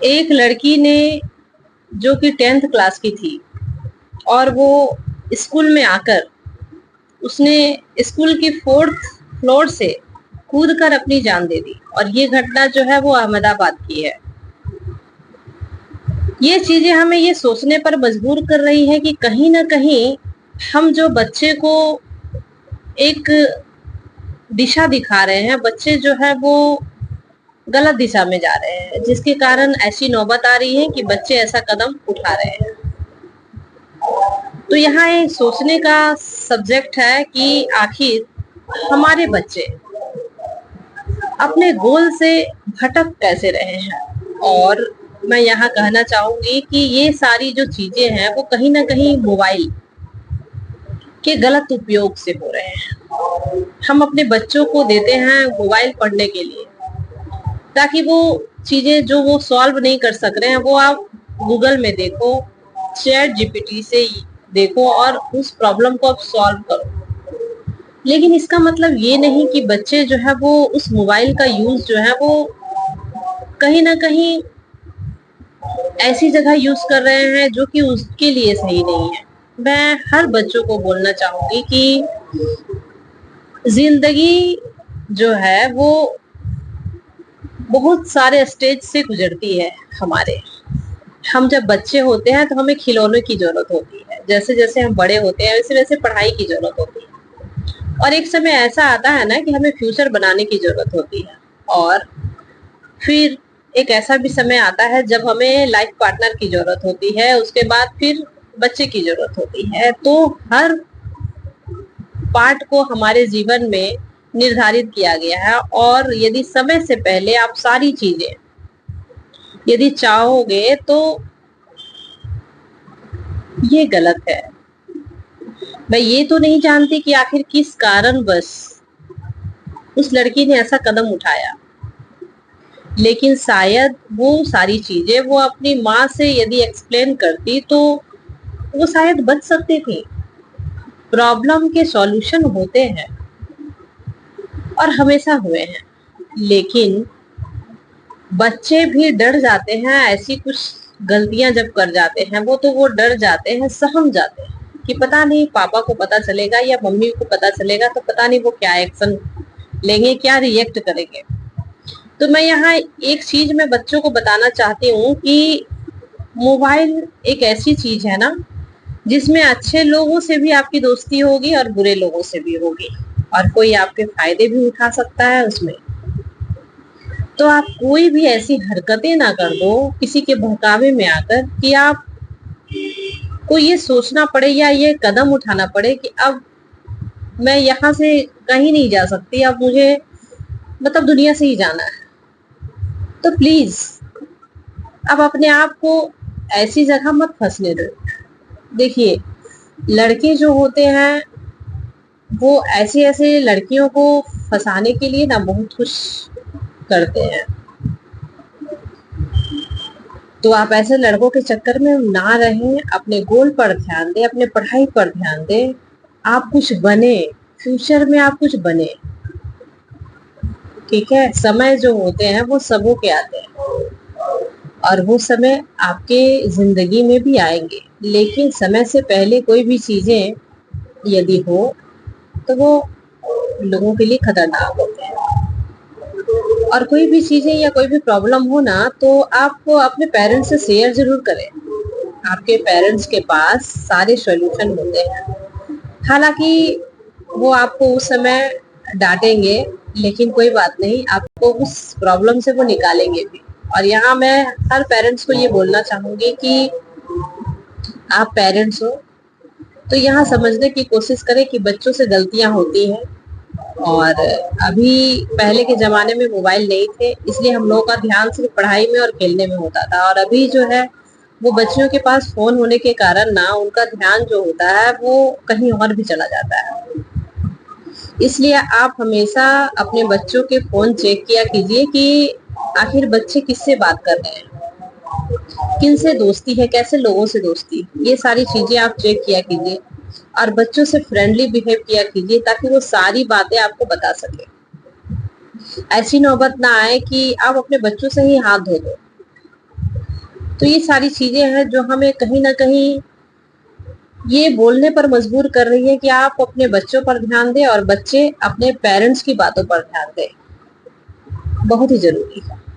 एक लड़की ने जो कि 10th क्लास की थी और वो स्कूल में आकर उसने स्कूल की 4th फ्लोर से कूद कर अपनी जान दे दी और ये घटना जो है वो अहमदाबाद की है। ये चीजें हमें ये सोचने पर मजबूर कर रही है कि कहीं ना कहीं हम जो बच्चे को एक दिशा दिखा रहे हैं, बच्चे जो है वो गलत दिशा में जा रहे हैं, जिसके कारण ऐसी नौबत आ रही है कि बच्चे ऐसा कदम उठा रहे हैं। तो यहाँ एक सोचने का सब्जेक्ट है कि आखिर हमारे बच्चे अपने गोल से भटक कैसे रहे हैं। और मैं यहाँ कहना चाहूंगी कि ये सारी जो चीजें हैं वो कहीं ना कहीं मोबाइल के गलत उपयोग से हो रहे हैं। हम अपने बच्चों को देते हैं मोबाइल पढ़ने के लिए ताकि वो चीजें जो वो सॉल्व नहीं कर सक रहे हैं वो आप गूगल में देखो, चैट जीपीटी से देखो और उस प्रॉब्लम को आप सॉल्व करो। लेकिन इसका मतलब ये नहीं कि बच्चे जो है वो उस मोबाइल का यूज जो है वो कहीं ना कहीं ऐसी जगह यूज कर रहे हैं जो कि उसके लिए सही नहीं है। मैं हर बच्चों को बोलना चाहूंगी कि जिंदगी जो है वो बहुत सारे स्टेज से गुजरती है हमारे। हम जब बच्चे होते हैं तो हमें खिलौने की जरूरत होती है, जैसे जैसे हम बड़े होते हैं वैसे वैसे पढ़ाई की जरूरत होती है और एक समय ऐसा आता है ना कि हमें फ्यूचर बनाने की जरूरत होती है और फिर एक ऐसा भी समय आता है जब हमें लाइफ पार्टनर की जरूरत होती है, उसके बाद फिर बच्चे की जरूरत होती है। तो हर पार्ट को हमारे जीवन में निर्धारित किया गया है और यदि समय से पहले आप सारी चीजें यदि चाहोगे तो ये गलत है। मैं ये तो नहीं जानती कि आखिर किस कारण बस उस लड़की ने ऐसा कदम उठाया, लेकिन शायद वो सारी चीजें वो अपनी माँ से यदि एक्सप्लेन करती तो वो शायद बच सकती थी। प्रॉब्लम के सॉल्यूशन होते हैं और हमेशा हुए हैं, लेकिन बच्चे भी डर जाते हैं ऐसी कुछ गलतियां जब कर जाते हैं वो डर जाते हैं, सहम जाते हैं कि पता नहीं पापा को पता चलेगा या मम्मी को पता चलेगा तो पता नहीं वो क्या एक्शन लेंगे, क्या रिएक्ट करेंगे। तो मैं यहाँ एक चीज मैं बच्चों को बताना चाहती हूँ कि मोबाइल एक ऐसी चीज है ना जिसमें अच्छे लोगों से भी आपकी दोस्ती होगी और बुरे लोगों से भी होगी और कोई आपके फायदे भी उठा सकता है उसमें। तो आप कोई भी ऐसी हरकतें ना कर दो किसी के बहकावे में आकर कि आप को ये सोचना पड़े या ये कदम उठाना पड़े कि अब मैं यहाँ से कहीं नहीं जा सकती, अब मुझे मतलब दुनिया से ही जाना है। तो प्लीज अब अपने आप को ऐसी जगह मत फंसने दो। देखिए, लड़के जो होते हैं वो ऐसे ऐसे लड़कियों को फंसाने के लिए ना बहुत कुछ करते हैं। तो आप ऐसे लड़कों के चक्कर में ना रहें, अपने गोल पर ध्यान दें, अपने पढ़ाई पर ध्यान दें, आप कुछ बने, फ्यूचर में आप कुछ बने। ठीक है, समय जो होते हैं वो सबों के आते हैं और वो समय आपके जिंदगी में भी आएंगे, लेकिन समय से पहले कोई भी चीजें यदि हो तो वो लोगों के लिए खतरनाक होते हैं। और कोई भी चीजें या कोई भी प्रॉब्लम हो ना तो आप अपने पेरेंट्स से शेयर जरूर करें। आपके पेरेंट्स के पास सारे सॉल्यूशन होते हैं। हालांकि वो आपको उस समय डांटेंगे, लेकिन कोई बात नहीं, आपको उस प्रॉब्लम से वो निकालेंगे भी। और यहाँ मैं हर पेरेंट्स को ये बोलना चाहूंगी कि आप पेरेंट्स हो तो यहाँ समझने की कोशिश करें कि बच्चों से गलतियां होती हैं और अभी पहले के जमाने में मोबाइल नहीं थे, इसलिए हम लोगों का ध्यान सिर्फ पढ़ाई में और खेलने में होता था। और अभी जो है वो बच्चों के पास फोन होने के कारण ना उनका ध्यान जो होता है वो कहीं और भी चला जाता है। इसलिए आप हमेशा अपने बच्चों के फोन चेक किया कीजिए कि आखिर बच्चे किससे बात कर रहे हैं, किन से दोस्ती है, कैसे लोगों से दोस्ती, ये सारी चीजें आप चेक किया कीजिए और बच्चों से फ्रेंडली बिहेव किया कीजिए ताकि वो सारी बातें आपको बता सके। ऐसी नौबत ना आए कि आप अपने बच्चों से ही हाथ धो दो। तो ये सारी चीजें हैं जो हमें कहीं ना कहीं ये बोलने पर मजबूर कर रही है कि आप अपने बच्चों पर ध्यान दें और बच्चे अपने पेरेंट्स की बातों पर ध्यान दें। बहुत ही जरूरी है।